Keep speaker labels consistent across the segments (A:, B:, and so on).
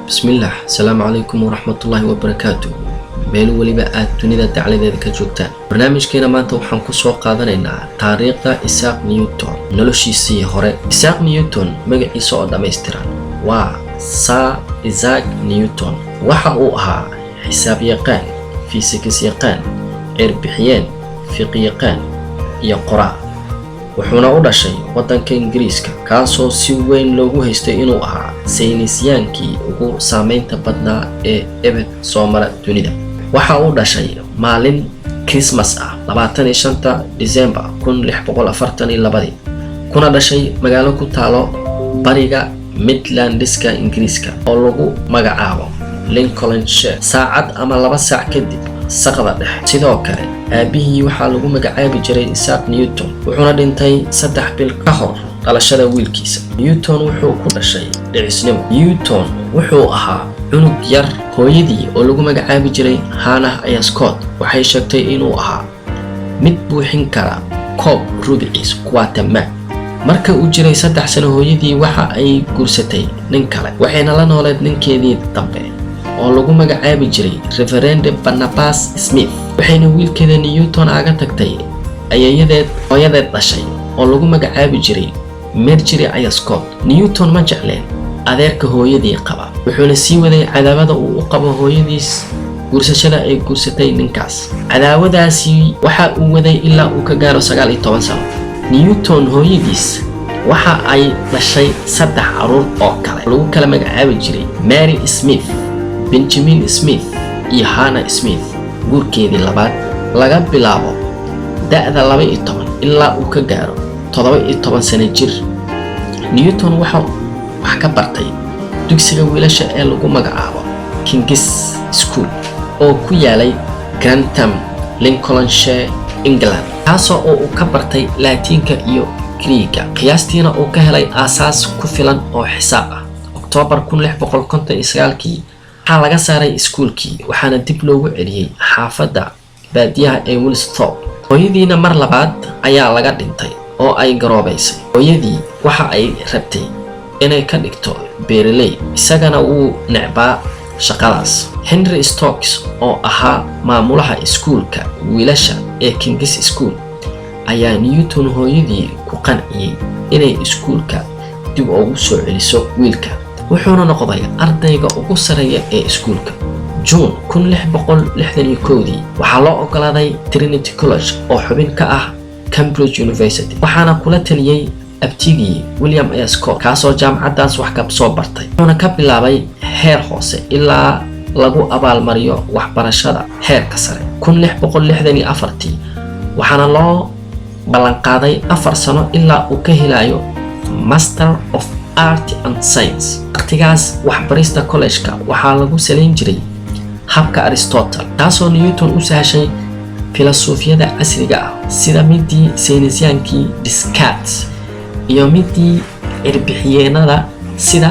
A: Bismillah, Assalamu alaikum warahmatullahi wabarakatuh. meel waliba aad dunida dacladeeda ka joogtaan. Barnaamijkeena maanta waxaan ku soo qaadanaynaa taariikhda Isaac Newton, noloshiisii hore. Isaac Newton magaciisa oo dhammaystiran waa Sir Isaac Newton. Waxa uu ahaa xisaab yaqaan, fiisiks yaqaan, cirbixiyeen, fiqh yaqaan iyo qoraa. wuxuuna u dhashay waddanka Ingiriiska, kaasoo si weyn loogu haystay inuu ahaa saynisyaankii ugu saameynta badnaa ee ebed soo mara dunida. waxa uu dhashay maalin Christmas ah 25 December 1642, kuna dhashay magaalo ku taalo bariga Midlandska Ingiriiska oo lagu magacaabo Lincolnshire. saacad ama 2 saac kadib saqada dhexe. sidoo kale aabihii waxaa lagu magacaabi jiray Isaac Newton, wuxuuna dhintay 3 bil ka hor dhalashada wiilkiisa. Newton wuxuu ku dhashay dhicisnimo. Newton wuxuu ahaa cunug yar. hooyadii oo lagu magacaabi jiray Hannah Scott waxay sheegtay inuu ahaa mid buuxin kara koob rubiciis kuwaatama. marka uu jiray 3 sano hooyadii waxa ay guursatay nin kale, waxayna la nooleed ninkeedii dambe oo lagu magacaabi jiray Reverend Barnabas Smith. waxayna wiilkeeda Newton aga tagtay ayayadeed hooyadeed dhashay oo lagu magacaabi jiray Marjorie Scott. Newton ma jecleen adeerka hooyadii qaba, wuxuuna sii waday cadaawada uu u qabo hooyadiis guursashada ay guursatay ninkaas. cadaawadaasi waxa uu waday ilaa uu ka gaaro 19 sano. Newton hooyadiis waxa ay dhashay 3 caruur oo kale lagu kala magacaabi jiray Mary Smith, Benjamin Smith iyo Hannah Smith. guurkeedii labaad laga bilaabo da'da 12 ilaa uu ka gaaro 17 sano jir. Newton wax ka bartay dugsiga wiilasha ee lagu magacaabo King's School oo ku yaalay Grantham, Lincolnshire, England, kaasoo uu ka bartay Laatiinka iyo Greek-ga. qiyaastiina uu ka helay aasaas ku filan oo xisaab ah. October 1659 waxaa laga saaray iskuulkii, waxaana dib loogu celiyey xaafadda baadiyaha ee Woolsthorpe. hooyadiina mar labaad ayaa laga dhintay oo ay garoobaysay. hooyadii waxa ay rabtay inay ka dhigto beeraley, isagana wuu necbaa shaqadaas. Henry Stokes oo ahaa maamulaha iskuulka wiilasha ee King's School ayaa Newton hooyadii ku qanciyey inay iskuulka dib ugu soo celiso wiilka, wuxuuna noqday ardayga ugu sareeya ee iskuulka. June 1661 waxaa loo ogolaaday Trinity College oo xubin ka ah Cambridge University, waxaana kula taliyey abtigii William Scott, kaasoo jaamacadaas wax ka soo bartay. wuxuuna ka bilaabay heer hoose ilaa lagu abaalmariyo waxbarashada heerka sare. 1664 waxaana loo ballan qaaday 4 sano ilaa uu ka helayo Master of Art and Science. waqtigaas waxbarista college-ka waxaa lagu salayn jiray habka Aristotle, taasoo Newton u sahashay filosoofiyada casriga ah sida midii saynisyaankii Descartes iyo midii cirbixiyeenada sida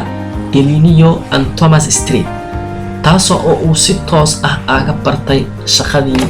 A: Galileo and Thomas Street, taasoo uu si toos ah aga bartay shaqadii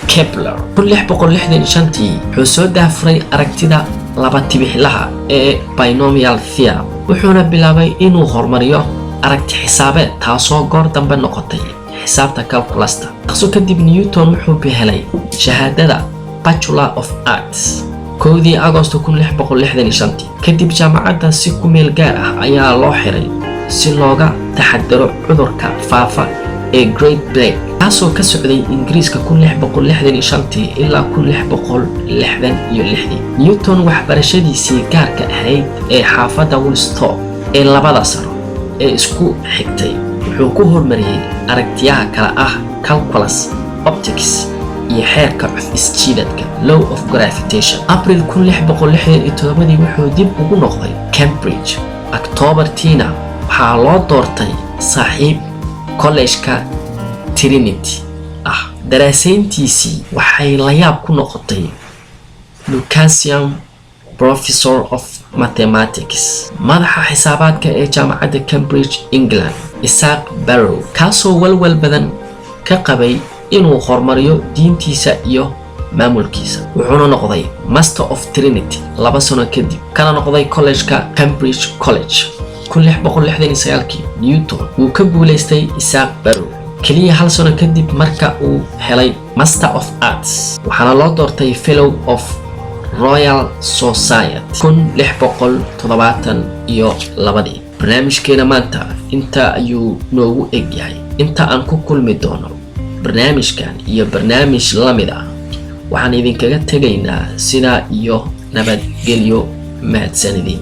A: Kepler. 1665 wuxuu soo daafuray aragtida laba tibixlaha ee binomial theorem, wuxuuna bilaabay inuu horumariyo aragti xisaabeed, taasoo goor dambe noqotay xisaabta calculusta. taasoo kadib Newton wuxuu helay shahaadada Bachelor of Arts 1 Agosto 1665. kadib jaamacadda si ku meel gaar ah ayaa loo xiray si looga taxadaro cudurka faafa ee Great Plague, kaasoo ka socday Ingiriiska 1665 ilaa 1666. Newton waxbarashadiisii gaarka ahayd ee xaafadda Woolsthorpe ee 2 sano ee isku xigtay wuxuu ku horumariyey aragtiyaha kala ah calculus, optics iyo xeerka cuf-isjiidadka law of gravitation. April 1667 wuxuu dib ugu noqday Cambridge. October-tiina waxaa loo doortay saaxiib college-ka Trinity ah. daraasayntiisii waxay la yaab ku noqotay Lucasian, Professor of Mathematics, madaxa xisaabaadka ee jaamacadda Cambridge, England, Isaac Barrow, kaasoo walwal badan ka qabay inuu horumariyo diintiisa iyo maamulkiisa. wuxuuna noqday Master of Trinity 2 sano kadib, kana noqday college-ka Cambridge College. 1669 Newton wuu ka guuleystay Isaac Barrow kaliya hal sano kadib marka uu helay Master of Arts waxaana loo doortay Fellow of Royal Society 1672 barnaamijkeena maanta inta ayuu noogu eg yahay inta aan ku kulmi doono barnaamijkan iyo barnaamij lamid ah waxaan idinkaga tegaynaa sidaa iyo nabadgelyo mahadsanidin